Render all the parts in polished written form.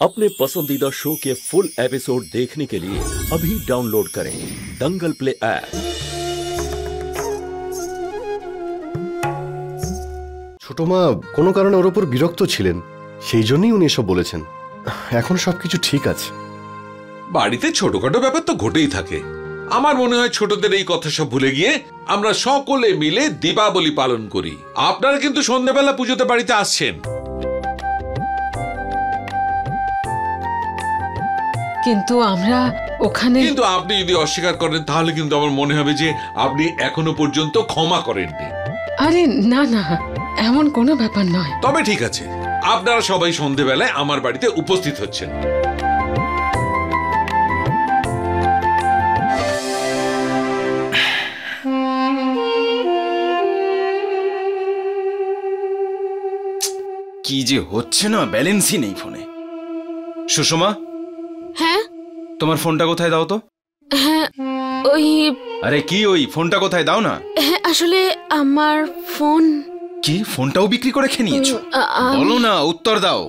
अपने पसंदीदा शो के फुल एपिसोड देखने के लिए अभी डाउनलोड करें दंगल प्ले ऐप। ছোট মা কোনো কারণে ওর উপর বিরক্ত ছিলেন, সেই জন্যই উনি এসব বলেছেন। এখন সবকিছু ঠিক আছে। বাড়িতে ছোটখাটো ব্যাপার তো ঘটেই থাকে। আমার মনে হয় ছোটদের এই কথা সব ভুলে গিয়ে আমরা সকলে মিলে দীপাবলি পালন করি। আপনারা কিন্তু সন্ধ্যাবেলা পুজোতে বাড়িতে আসছেন। কিন্তু আমরা ওখানে, কিন্তু আপনি যদি অস্বীকার করেন তাহলে কিন্তু আমার মনে হবে যে আপনি এখনো পর্যন্ত ক্ষমা করেননি। আরে না না, এমন কোনো ব্যাপার নয়। তবে ঠিক আছে, আপনারা সবাই সন্ধ্যাবেলায় আমার বাড়িতে উপস্থিত হচ্ছেন। কি যে হচ্ছে না, ব্যালেন্সই নেই ফোনে। সুষমা, হ্যাঁ তোমার ফোনটা কোথায় দাও তো। হ্যাঁ ওই, আরে কি ওই, ফোনটা কোথায় দাও না। হ্যাঁ আসলে আমার ফোন। কি, ফোনটাও বিক্রি করে খেয়ে নিয়েছো? বলো না, উত্তর দাও।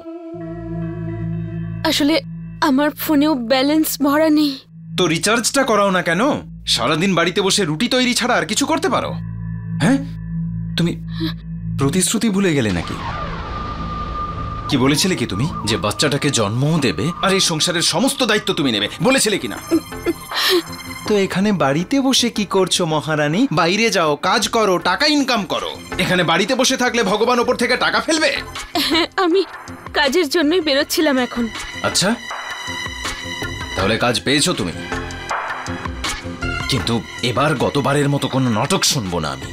আসলে আমার ফোনেও ব্যালেন্স ভরা নেই। তো রিচার্জটা করাও না কেন? সারাদিন বাড়িতে বসে রুটি তৈরি ছাড়া আর কিছু করতে পারো? হ্যাঁ, তুমি প্রতিশ্রুতি ভুলে গেলে নাকি? কি বলেছিলে কি তুমি, যে বাচ্চাটাকে জন্মও দেবে আর এই সংসারের সমস্ত দায়িত্ব তুমি নেবে, বলেছিলে কিনা? তো এখানে বাড়িতে বসে কি করছো মহারানী? বাইরে যাও, কাজ করো, টাকা ইনকাম করো। এখানে বাড়িতে বসে থাকলে ভগবান ওপর থেকে টাকা ফেলবে? হ্যাঁ, আমি কাজের জন্যই বেরোচ্ছিলাম এখন। আচ্ছা, তাহলে কাজ পেয়েছো তুমি। কিন্তু এবার গতবারের মতো কোনো নাটক শুনবো না আমি।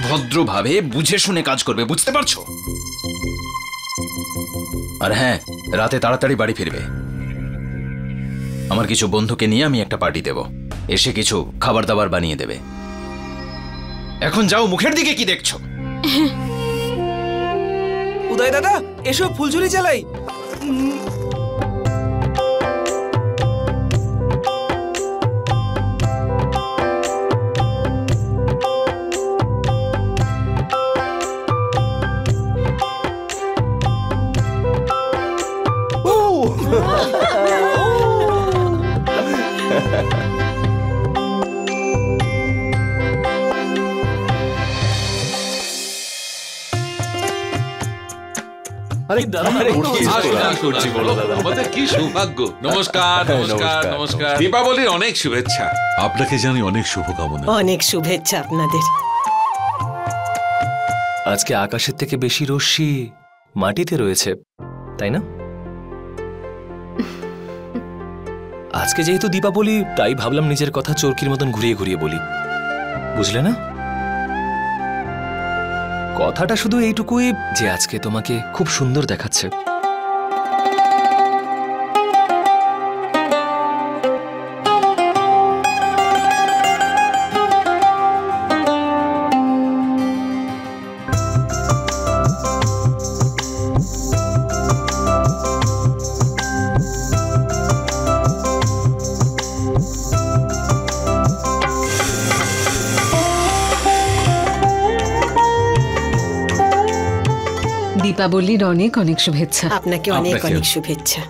ভদ্রভাবে বুঝে শুনে কাজ করবে, বুঝতে পারছো? আর হ্যাঁ, রাতে তাড়াতাড়ি বাড়ি ফিরবে। আমার কিছু বন্ধুকে নিয়ে আমি একটা পার্টি দেব, এসে কিছু খাবার দাবার বানিয়ে দেবে। এখন যাও, মুখের দিকে কি দেখছো? উদয় দাদা, এসব ফুলঝুরি চালাই। আমাদের কি সৌভাগ্য। নমস্কার নমস্কার নমস্কার, দীপাবলির অনেক শুভেচ্ছা। আপনাকে জানি অনেক শুভকামনা। অনেক শুভেচ্ছা আপনাদের। আজকে আকাশের থেকে বেশি রশ্মি মাটিতে রয়েছে, তাই না? আজকে যেহেতু দীপাবলি, তাই ভাবলাম নিজের কথা চরকির মতন ঘুরিয়ে ঘুরিয়ে বলি, বুঝলে না? কথাটা শুধু এইটুকুই যে আজকে তোমাকে খুব সুন্দর দেখাচ্ছে। দীপাবলির অনেক অনেক শুভেচ্ছা। আপনাকে অনেক অনেক শুভেচ্ছা।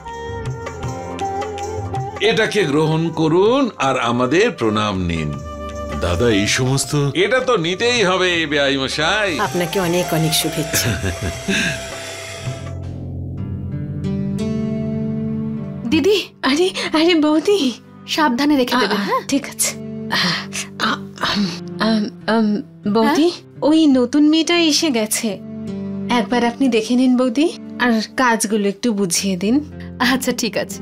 এটাকে গ্রহণ করুন আর আমাদের প্রণাম নিন। দাদা, এই সমস্ত এটা তো নিতেই হবে বেয়াই মশাই। আপনাকে অনেক অনেক শুভেচ্ছা। দিদি, আরে আরে বৌদি, সাবধানে রেখে দেবেন। হ্যাঁ ঠিক আছে। বৌদি, ওই নতুন মেয়েটা এসে গেছে, একবার আপনি দেখে নিন বৌদি, আর কাজগুলো একটু বুঝিয়ে দিন। আচ্ছা ঠিক আছে।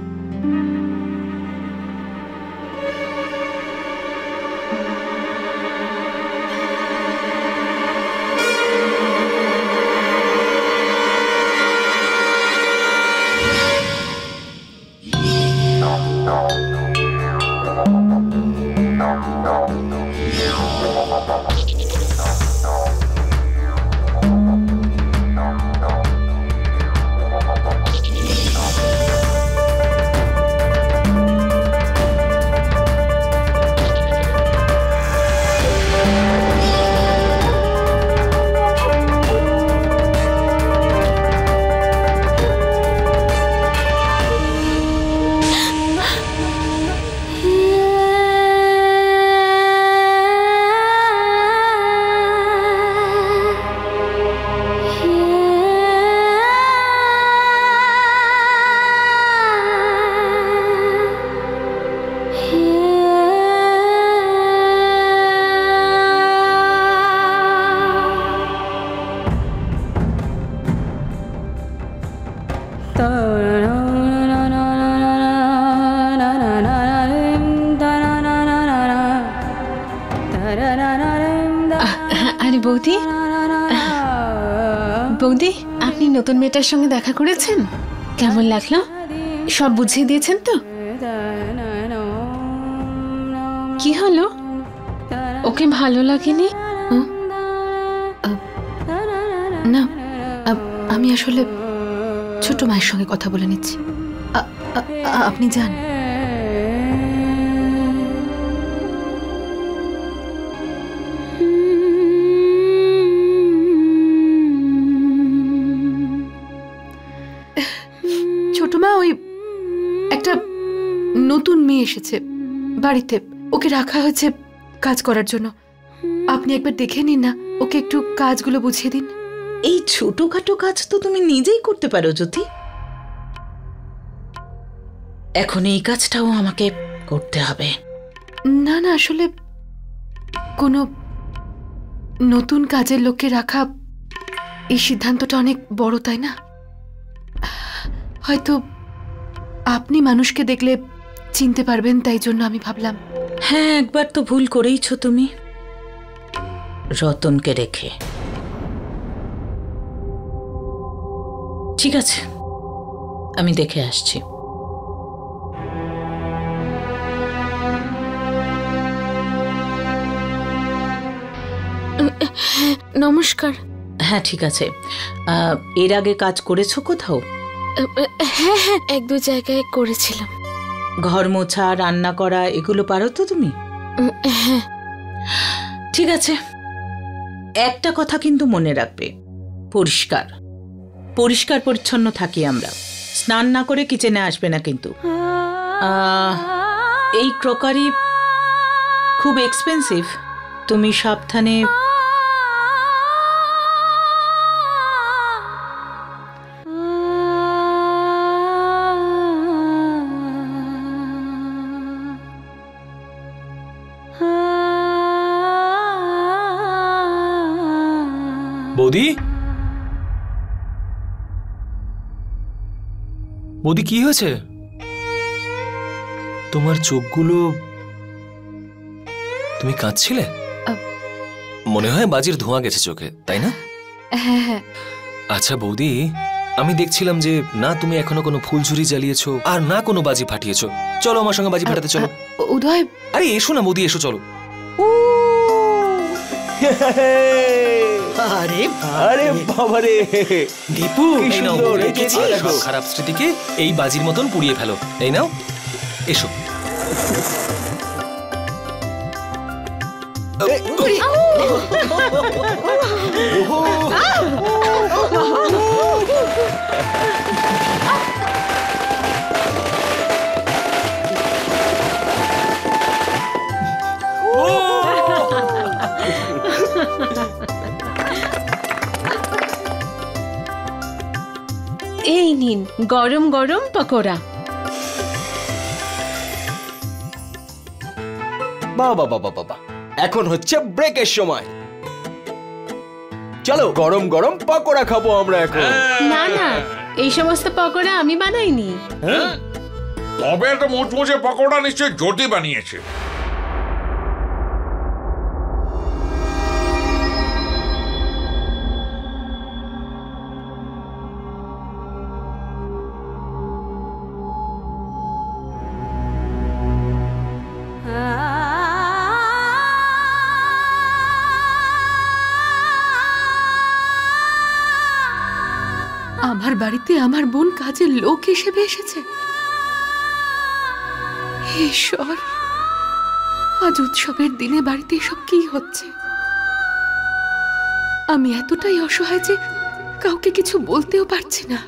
বৌদি, বৌদি আপনি নতুন মেয়েটার সঙ্গে দেখা করেছেন? কেমন লাগলো? সব বুঝিয়ে দিয়েছেন তো? কি হলো? ওকে ভালো লাগেনি? না, আমি আসলে ছোট মায়ের সঙ্গে কথা বলে নিচ্ছি। আপনি যান। ছোট মা, ওই একটা নতুন মেয়ে এসেছে বাড়িতে, ওকে রাখা হয়েছে কাজ করার জন্য। আপনি একবার দেখে নিন না, ওকে একটু কাজগুলো বুঝিয়ে দিন। এই ছোটখাটো কাজ তো তুমি নিজেই করতে পারো জ্যোতি। এখন এই কাজটাও আমাকে করতে হবে? না না, আসলে কোনো নতুন কাজের লোককে রাখা, এই সিদ্ধান্তটা অনেক বড়, তাই না? হয়তো আপনি মানুষকে দেখলে চিনতে পারবেন, তাই জন্য আমি ভাবলাম। হ্যাঁ, একবার তো ভুল করেইছো তুমি, রতনকে রেখে। ঠিক আছে, আমি দেখে আসছি। নমস্কার। হ্যাঁ ঠিক আছে। এর আগে কাজ করেছো কোথাও? হ্যাঁ হ্যাঁ, এক দু জায়গায় করেছিলাম। ঘর মোছা, রান্না করা এগুলো পারো তো তুমি? হ্যাঁ। ঠিক আছে, একটা কথা কিন্তু মনে রাখবে, পরিষ্কার পরিষ্কার পরিচ্ছন্ন থাকি আমরা। স্নান না করে কিচেনে আসবে না কিন্তু। এই ক্রকারি খুব এক্সপেন্সিভ, তুমি সাবধানে। বৌদি, বৌদি কি হয়েছে তোমার? চোখগুলো, তুমি কাঁদছিলে? মনে হয় বাজির ধোঁয়া গেছে চোখে, তাই না? হ্যাঁ হ্যাঁ। আচ্ছা বৌদি, আমি দেখছিলাম যে না তুমি এখনো কোনো ফুলঝুরি জ্বালিয়েছো আর না কোনো বাজি ফাটিয়েছো। চলো আমার সঙ্গে বাজি ফাটাতে চলো। উদয়, আরে এসো না বৌদি, এসো চলো। আরে আরে বাবা রে দীপু, এই নাও সব খারাপ স্মৃতিকে এই বাজির মতন পুড়িয়ে ফেলো। এই নাও, এসো। এই নিন গরম গরম পকোড়া। বাবা বাবা বাবা, এখন হচ্ছে ব্রেকের সময়। চলো গরম গরম পকোড়া খাবো আমরা এখন। না না, এই সমস্ত পকোড়া আমি বানাইনি। তবে একটা মুচমুচে পকোড়া নিশ্চয়ই জ্যোতি বানিয়েছে। আমার বাড়িতে আমার বোন কাজের লোক হিসেবে এসেছে। ঈশ্বর, আজ উৎসবের দিনে বাড়িতে এসব কি হচ্ছে? আমি এতটাই অসহায় যে কাউকে কিছু বলতেও পারছি না।